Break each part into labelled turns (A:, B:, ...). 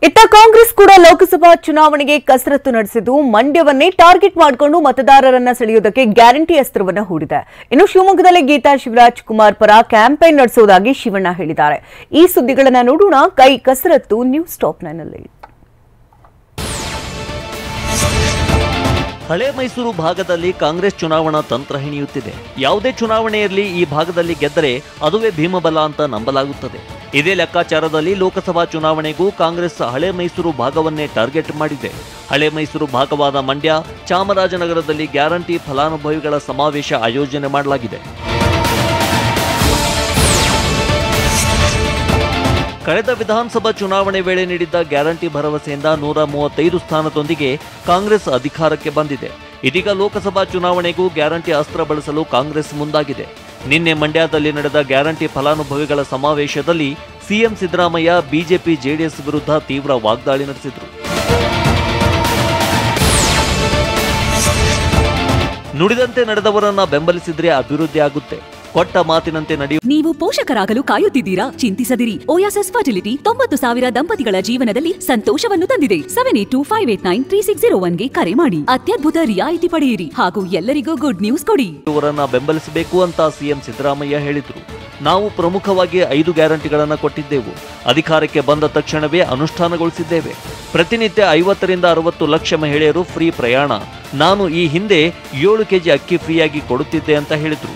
A: ಇತ್ತ ಕಾಂಗ್ರೆಸ್ ಕೂಡ ಲೋಕಸಭಾ ಚುನಾವಣೆಗೆ ಕಸರತ್ತು ನಡೆಸಿದ್ದು ಮಂಡ್ಯವನ್ನೇ ಟಾರ್ಗೆಟ್ ಮಾಡಿಕೊಂಡು ಮತದಾರರನ್ನ ಸೆಳೆಯುವುದಕ್ಕೆ ಗ್ಯಾರಂಟಿ ಅಸ್ತ್ರವನ್ನು ಹೂಡಿದೆ. ಇನ್ನು ಶಿವಮೊಗ್ಗದಲ್ಲಿ ಗೀತಾ ಶಿವರಾಜ್ ಕುಮಾರ್ ಪರ ಕ್ಯಾಂಪೇನ್ ನಡೆಸುವುದಾಗಿ ಶಿವಣ್ಣ ಹೇಳಿದ್ದಾರೆ. ಈ ಸುದ್ದಿಗಳನ್ನು ನೋಡೋಣ. ಕೈ ಕಸರತ್ತು ನ್ಯೂಸ್ ಟಾಪ್ 9 ನಲ್ಲಿ.
B: ಹಳೆ ಮೈಸೂರು ಭಾಗದಲ್ಲಿ ಕಾಂಗ್ರೆಸ್ ಚುನಾವಣಾ ತಂತ್ರ ಹೆಣೆಯುತ್ತಿದೆ. ಯಾವುದೇ ಚುನಾವಣೆ ಇರಲಿ ಈ ಭಾಗದಲ್ಲಿ ಗೆದ್ದರೆ ಅದುವೇ ಭೀಮಬಲ ಅಂತ ನಂಬಲಾಗುತ್ತದೆ. ಇದೇ ಲೆಕ್ಕಾಚಾರದಲ್ಲಿ ಲೋಕಸಭಾ ಚುನಾವಣೆಗೂ ಕಾಂಗ್ರೆಸ್ ಹಳೆ ಮೈಸೂರು ಭಾಗವನ್ನೇ ಟಾರ್ಗೆಟ್ ಮಾಡಿದೆ. ಹಳೆ ಮೈಸೂರು ಭಾಗವಾದ ಮಂಡ್ಯ, ಚಾಮರಾಜನಗರದಲ್ಲಿ ಗ್ಯಾರಂಟಿ ಫಲಾನುಭವಿಗಳ ಸಮಾವೇಶ ಆಯೋಜನೆ ಮಾಡಲಾಗಿದೆ. ಕಳೆದ ವಿಧಾನಸಭಾ ಚುನಾವಣೆ ವೇಳೆ ನೀಡಿದ್ದ ಗ್ಯಾರಂಟಿ ಭರವಸೆಯಿಂದ 135 ಸ್ಥಾನದೊಂದಿಗೆ ಕಾಂಗ್ರೆಸ್ ಅಧಿಕಾರಕ್ಕೆ ಬಂದಿದೆ. ಇದೀಗ ಲೋಕಸಭಾ ಚುನಾವಣೆಗೂ ಗ್ಯಾರಂಟಿ ಅಸ್ತ್ರ ಬಳಸಲು ಕಾಂಗ್ರೆಸ್ ಮುಂದಾಗಿದೆ. ನಿನ್ನೆ ಮಂಡ್ಯದಲ್ಲಿ ನಡೆದ ಗ್ಯಾರಂಟಿ ಫಲಾನುಭವಿಗಳ ಸಮಾವೇಶದಲ್ಲಿ ಸಿಎಂ ಸಿದ್ದರಾಮಯ್ಯ ಬಿಜೆಪಿ ಜೆಡಿಎಸ್ ವಿರುದ್ಧ ತೀವ್ರ ವಾಗ್ದಾಳಿ ನಡೆಸಿದರು. ನುಡಿದಂತೆ ನಡೆದವರನ್ನ ಬೆಂಬಲಿಸಿದ್ರೆ ಅಭಿವೃದ್ಧಿ ಆಗುತ್ತೆ, ಕೊಟ್ಟ ಮಾತಿನಂತೆ ನಡೆಯುವ.
C: ನೀವು ಪೋಷಕರಾಗಲು ಕಾಯುತ್ತಿದ್ದೀರಾ? ಚಿಂತಿಸದಿರಿ. ಓಯಾಸಿಸ್ ಫರ್ಟಿಲಿಟಿ 90,000 ದಂಪತಿಗಳ ಜೀವನದಲ್ಲಿ ಸಂತೋಷವನ್ನು ತಂದಿದೆ. 7825893601ಗೆ ಕರೆ ಮಾಡಿ. ಅತ್ಯದ್ಭುತ ರಿಯಾಯಿತಿ ಪಡೆಯಿರಿ ಹಾಗೂ ಎಲ್ಲರಿಗೂ ಗುಡ್ ನ್ಯೂಸ್ ಕೊಡಿ.
B: ಇವರನ್ನ ಬೆಂಬಲಿಸಬೇಕು ಅಂತ ಸಿಎಂ ಸಿದ್ದರಾಮಯ್ಯ ಹೇಳಿದ್ರು. ನಾವು ಪ್ರಮುಖವಾಗಿ 5 ಗ್ಯಾರಂಟಿಗಳನ್ನು ಕೊಟ್ಟಿದ್ದೆವು. ಅಧಿಕಾರಕ್ಕೆ ಬಂದ ತಕ್ಷಣವೇ ಅನುಷ್ಠಾನಗೊಳಿಸಿದ್ದೇವೆ. ಪ್ರತಿನಿತ್ಯ 50 ರಿಂದ 60 ಲಕ್ಷ ಮಹಿಳೆಯರು ಫ್ರೀ ಪ್ರಯಾಣ. ನಾನು ಈ ಹಿಂದೆ 7 ಕೆಜಿ ಅಕ್ಕಿ ಫ್ರೀಯಾಗಿ ಕೊಡುತ್ತಿದ್ದೆ ಅಂತ ಹೇಳಿದ್ರು.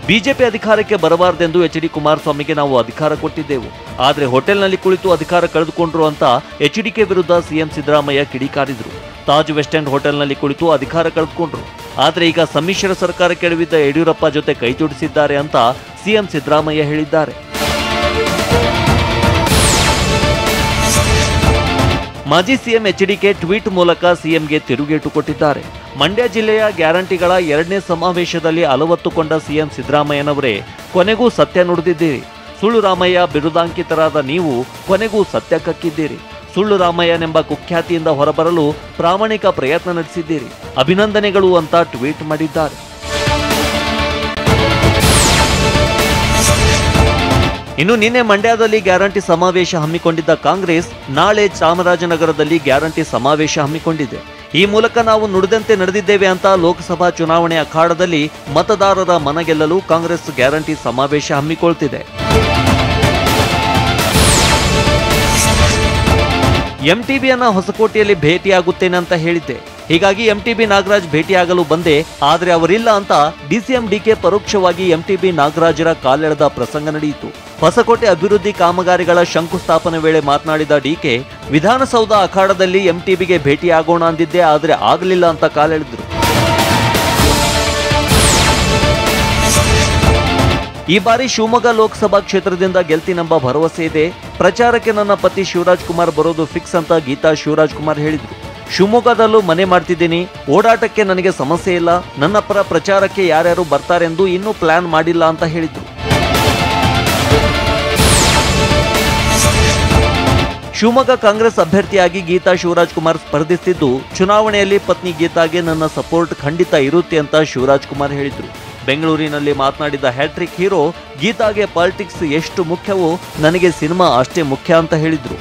B: ಬಿಜೆಪಿ ಅಧಿಕಾರಕ್ಕೆ ಬರಬಾರದೆಂದು ಎಚ್.ಡಿ. ಕುಮಾರಸ್ವಾಮಿಗೆ ನಾವು ಅಧಿಕಾರ ಕೊಟ್ಟಿದ್ದೆವು. ಆದರೆ ಹೋಟೆಲ್ನಲ್ಲಿ ಕುಳಿತು ಅಧಿಕಾರ ಕಳೆದುಕೊಂಡ್ರು ಅಂತ ಎಚ್.ಡಿ.ಕೆ ವಿರುದ್ಧ ಸಿಎಂ ಸಿದ್ದರಾಮಯ್ಯ ಕಿಡಿಕಾರಿದ್ರು. ತಾಜ್ ವೆಸ್ಟ್ ಎಂಡ್ ಹೋಟೆಲ್ನಲ್ಲಿ ಕುಳಿತು ಅಧಿಕಾರ ಕಳೆದುಕೊಂಡ್ರು. ಆದರೆ ಈಗ ಸಮ್ಮಿಶ್ರ ಸರ್ಕಾರ ಕೆಡವಿದ್ದ ಯಡಿಯೂರಪ್ಪ ಜೊತೆ ಕೈಜೋಡಿಸಿದ್ದಾರೆ ಅಂತ ಸಿಎಂ ಸಿದ್ದರಾಮಯ್ಯ ಹೇಳಿದ್ದಾರೆ. ಮಾಜಿ ಸಿಎಂ ಎಚ್.ಡಿ.ಕೆ ಟ್ವೀಟ್ ಮೂಲಕ ಸಿಎಂಗೆ ತಿರುಗೇಟು ಕೊಟ್ಟಿದ್ದಾರೆ. ಮಂಡ್ಯ ಜಿಲ್ಲೆಯ ಗ್ಯಾರಂಟಿಗಳ 2ನೇ ಸಮಾವೇಶದಲ್ಲಿ ಅಲವತ್ತುಕೊಂಡ ಸಿಎಂ ಸಿದ್ದರಾಮಯ್ಯನವರೇ, ಕೊನೆಗೂ ಸತ್ಯ ನುಡಿದಿದ್ದೀರಿ. ಸುಳ್ಳು ರಾಮಯ್ಯ ಬಿರುದಾಂಕಿತರಾದ ನೀವು ಕೊನೆಗೂ ಸತ್ಯ ಕಕ್ಕಿದ್ದೀರಿ. ಸುಳ್ಳು ರಾಮಯ್ಯನೆಂಬ ಕುಖ್ಯಾತಿಯಿಂದ ಹೊರಬರಲು ಪ್ರಾಮಾಣಿಕ ಪ್ರಯತ್ನ ನಡೆಸಿದ್ದೀರಿ. ಅಭಿನಂದನೆಗಳು ಅಂತ ಟ್ವೀಟ್ ಮಾಡಿದ್ದಾರೆ. ಇನ್ನು ನಿನ್ನೆ ಮಂಡ್ಯದಲ್ಲಿ ಗ್ಯಾರಂಟಿ ಸಮಾವೇಶ ಹಮ್ಮಿಕೊಂಡಿದ್ದ ಕಾಂಗ್ರೆಸ್ ನಾಳೆ ಚಾಮರಾಜನಗರದಲ್ಲಿ ಗ್ಯಾರಂಟಿ ಸಮಾವೇಶ ಹಮ್ಮಿಕೊಂಡಿದೆ. ಈ ಮೂಲಕ ನಾವು ನುಡಿದಂತೆ ನಡೆದಿದ್ದೇವೆ ಅಂತ ಲೋಕಸಭಾ ಚುನಾವಣೆ ಅಖಾಡದಲ್ಲಿ ಮತದಾರರ ಮನಗೆಲ್ಲಲು ಕಾಂಗ್ರೆಸ್ ಗ್ಯಾರಂಟಿ ಸಮಾವೇಶ ಹಮ್ಮಿಕೊಳ್ತಿದೆ. ಎಂಟಿಬಿಯನ್ನ ಹೊಸಕೋಟೆಯಲ್ಲಿ ಭೇಟಿಯಾಗುತ್ತೇನೆ ಅಂತ ಹೇಳಿದ್ದೆ. ಹೀಗಾಗಿ ಎಂಟಿಬಿ ನಾಗರಾಜ್ ಭೇಟಿಯಾಗಲು ಬಂದೆ. ಆದರೆ ಅವರಿಲ್ಲ ಅಂತ ಡಿಸಿಎಂ ಡಿಕೆ ಪರೋಕ್ಷವಾಗಿ ಎಂಟಿಬಿ ನಾಗರಾಜರ ಕಾಲೆಳೆದ ಪ್ರಸಂಗ ನಡೆಯಿತು. ಹೊಸಕೋಟೆ ಅಭಿವೃದ್ಧಿ ಕಾಮಗಾರಿಗಳ ಶಂಕುಸ್ಥಾಪನೆ ವೇಳೆ ಮಾತನಾಡಿದ ಡಿಕೆ, ವಿಧಾನಸೌಧ ಅಖಾಡದಲ್ಲಿ ಎಂಟಿಬಿಗೆ ಭೇಟಿಯಾಗೋಣ ಅಂದಿದ್ದೆ, ಆದರೆ ಆಗಲಿಲ್ಲ ಅಂತ ಕಾಲೆಳೆದ್ರು. ಈ ಬಾರಿ ಶಿವಮೊಗ್ಗ ಲೋಕಸಭಾ ಕ್ಷೇತ್ರದಿಂದ ಗೆಲ್ತೀನೆಂಬ ಭರವಸೆ ಇದೆ. ಪ್ರಚಾರಕ್ಕೆ ನನ್ನ ಪತಿ ಶಿವರಾಜ್ ಕುಮಾರ್ ಬರೋದು ಫಿಕ್ಸ್ ಅಂತ ಗೀತಾ ಶಿವರಾಜ್ ಕುಮಾರ್ ಹೇಳಿದ್ರು. ಶಿವಮೊಗ್ಗದಲ್ಲೂ ಮನೆ ಮಾಡ್ತಿದ್ದೀನಿ, ಓಡಾಟಕ್ಕೆ ನನಗೆ ಸಮಸ್ಯೆ ಇಲ್ಲ. ನನ್ನ ಪರ ಪ್ರಚಾರಕ್ಕೆ ಯಾರ್ಯಾರು ಬರ್ತಾರೆಂದು ಇನ್ನೂ ಪ್ಲಾನ್ ಮಾಡಿಲ್ಲ ಅಂತ ಹೇಳಿದ್ರು. ಶಿವಮೊಗ್ಗ ಕಾಂಗ್ರೆಸ್ ಅಭ್ಯರ್ಥಿಯಾಗಿ ಗೀತಾ ಶಿವರಾಜ್ ಕುಮಾರ್ ಸ್ಪರ್ಧಿಸುತ್ತಿದ್ದು, ಚುನಾವಣೆಯಲ್ಲಿ ಪತ್ನಿ ಗೀತಾಗೆ ನನ್ನ ಸಪೋರ್ಟ್ ಖಂಡಿತ ಇರುತ್ತೆ ಅಂತ ಶಿವರಾಜ್ ಕುಮಾರ್ ಹೇಳಿದ್ರು. ಬೆಂಗಳೂರಿನಲ್ಲಿ ಮಾತನಾಡಿದ ಹ್ಯಾಟ್ರಿಕ್ ಹೀರೋ, ಗೀತಾಗೆ ಪಾಲಿಟಿಕ್ಸ್ ಎಷ್ಟು ಮುಖ್ಯವೋ ನನಗೆ ಸಿನಿಮಾ ಅಷ್ಟೇ ಮುಖ್ಯ ಅಂತ ಹೇಳಿದ್ರು.